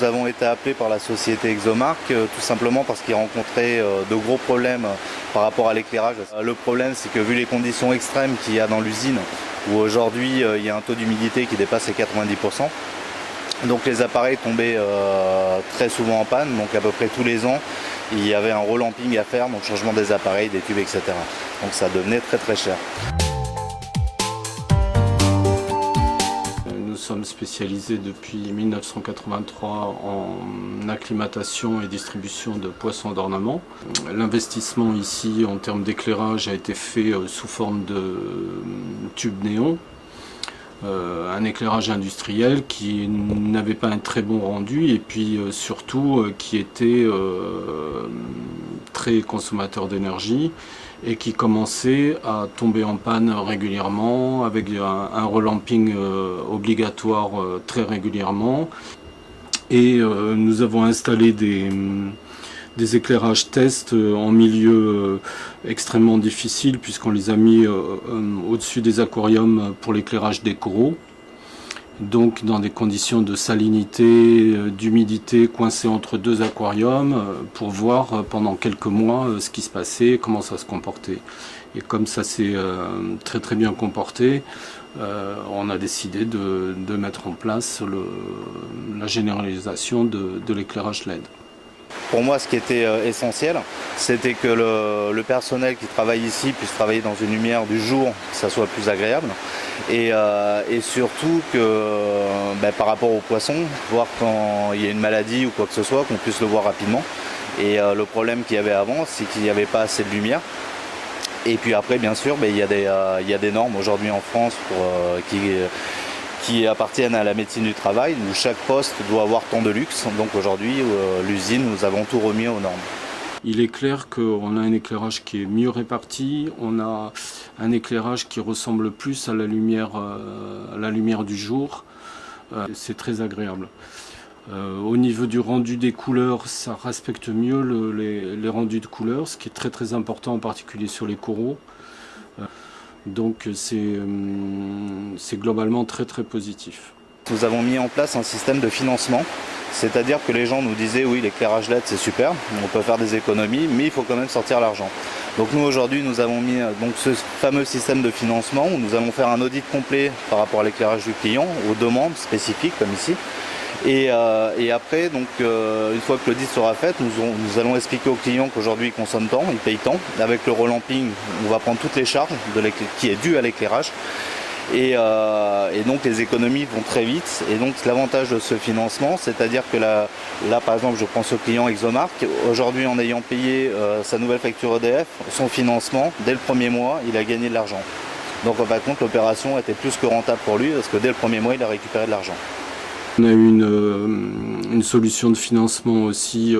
avons été appelés par la société Exomark tout simplement parce qu'ils rencontraient de gros problèmes par rapport à l'éclairage. Le problème, c'est que vu les conditions extrêmes qu'il y a dans l'usine, où aujourd'hui il y a un taux d'humidité qui dépasse les 90%, donc les appareils tombaient très souvent en panne, donc à peu près tous les ans il y avait un relamping à faire, donc changement des appareils, des tubes, etc. Donc ça devenait très très cher. Nous sommes spécialisés depuis 1983 en acclimatation et distribution de poissons d'ornement. L'investissement ici en termes d'éclairage a été fait sous forme de tubes néons. Un éclairage industriel qui n'avait pas un très bon rendu et puis surtout qui était très consommateur d'énergie et qui commençait à tomber en panne régulièrement avec un relamping obligatoire très régulièrement. Et nous avons installé des éclairages tests en milieu extrêmement difficile puisqu'on les a mis au-dessus des aquariums pour l'éclairage des coraux. Donc dans des conditions de salinité, d'humidité coincées entre deux aquariums pour voir pendant quelques mois ce qui se passait, comment ça se comportait. Et comme ça s'est très très bien comporté, on a décidé de mettre en place la généralisation de l'éclairage LED. Pour moi, ce qui était essentiel, c'était que le personnel qui travaille ici puisse travailler dans une lumière du jour, que ça soit plus agréable. Et surtout que par rapport aux poissons, voir quand il y a une maladie ou quoi que ce soit, qu'on puisse le voir rapidement. Et le problème qu'il y avait avant, c'est qu'il n'y avait pas assez de lumière. Et puis après, bien sûr, il y a des normes aujourd'hui en France qui appartiennent à la médecine du travail, où chaque poste doit avoir tant de luxe. Donc aujourd'hui, l'usine, nous avons tout remis aux normes. Il est clair qu'on a un éclairage qui est mieux réparti, on a un éclairage qui ressemble plus à la lumière du jour. C'est très agréable. Au niveau du rendu des couleurs, ça respecte mieux les rendus de couleurs, ce qui est très très important en particulier sur les coraux. Donc c'est globalement très très positif. Nous avons mis en place un système de financement, c'est-à-dire que les gens nous disaient oui, l'éclairage LED c'est super, on peut faire des économies, mais il faut quand même sortir l'argent. Donc nous aujourd'hui nous avons mis ce fameux système de financement où nous allons faire un audit complet par rapport à l'éclairage du client, aux demandes spécifiques comme ici. Et après, donc, une fois que l'audit sera fait, nous allons expliquer au client qu'aujourd'hui il consomme tant, il paye tant. Avec le relamping, on va prendre toutes les charges qui est due à l'éclairage. Et donc les économies vont très vite. Et donc l'avantage de ce financement, c'est-à-dire que là par exemple je prends ce client Exomark, aujourd'hui en ayant payé sa nouvelle facture EDF, son financement, dès le premier mois, il a gagné de l'argent. Donc en fin de compte, l'opération était plus que rentable pour lui parce que dès le premier mois, il a récupéré de l'argent. On a eu une solution de financement aussi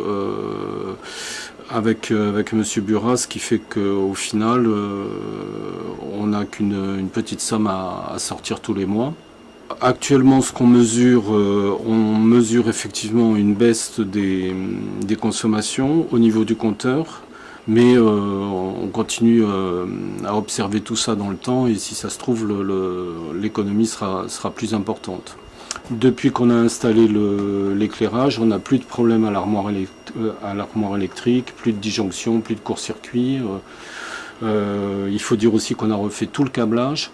avec M. Buras, qui fait qu'au final, on n'a qu'une petite somme à sortir tous les mois. Actuellement, ce qu'on mesure, on mesure effectivement une baisse des consommations au niveau du compteur, mais on continue à observer tout ça dans le temps et si ça se trouve, l'économie sera plus importante. Depuis qu'on a installé l'éclairage, on n'a plus de problème à l'armoire électrique, plus de disjonction, plus de court-circuit. Il faut dire aussi qu'on a refait tout le câblage.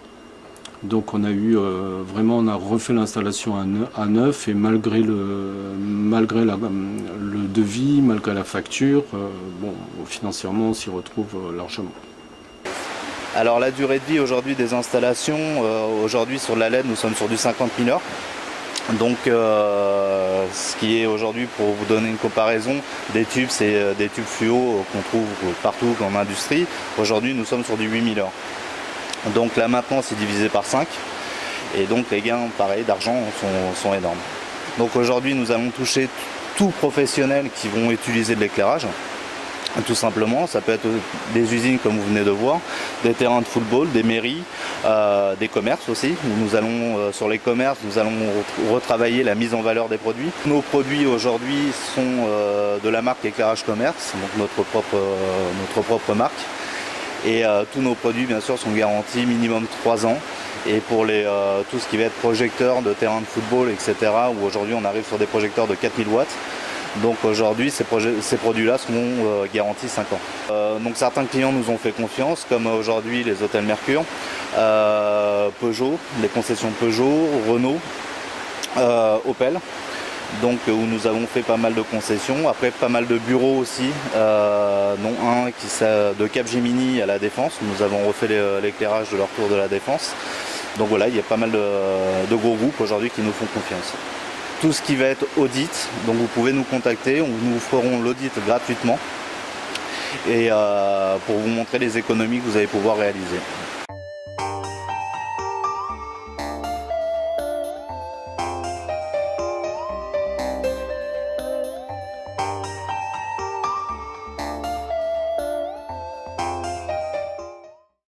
Donc on a refait l'installation à neuf et malgré le devis, malgré la facture, financièrement on s'y retrouve largement. Alors la durée de vie aujourd'hui des installations, aujourd'hui sur la LED nous sommes sur du 50 000 heures. Donc ce qui est aujourd'hui, pour vous donner une comparaison, des tubes, c'est des tubes fluo qu'on trouve partout en industrie. Aujourd'hui nous sommes sur du 8000 heures. Donc la maintenance est divisée par 5 et donc les gains pareil d'argent sont énormes. Donc aujourd'hui nous allons toucher tous professionnels qui vont utiliser de l'éclairage. Tout simplement, ça peut être des usines comme vous venez de voir, des terrains de football, des mairies, des commerces aussi. Nous allons, sur les commerces, nous allons retravailler la mise en valeur des produits. Nos produits aujourd'hui sont de la marque Éclairage Commerce, donc notre propre marque. Et tous nos produits bien sûr sont garantis minimum 3 ans. Et pour tout ce qui va être projecteur de terrain de football, etc., où aujourd'hui on arrive sur des projecteurs de 4000 watts. Donc aujourd'hui ces produits-là seront garantis 5 ans. Donc certains clients nous ont fait confiance, comme aujourd'hui les hôtels Mercure, Peugeot, les concessions Peugeot, Renault, Opel. Donc où nous avons fait pas mal de concessions, après pas mal de bureaux aussi, dont un de Capgemini à la Défense. Nous avons refait l'éclairage de leur tour de la Défense. Donc voilà, il y a pas mal de gros groupes aujourd'hui qui nous font confiance. Tout ce qui va être audit, donc vous pouvez nous contacter, nous ferons l'audit gratuitement et pour vous montrer les économies que vous allez pouvoir réaliser.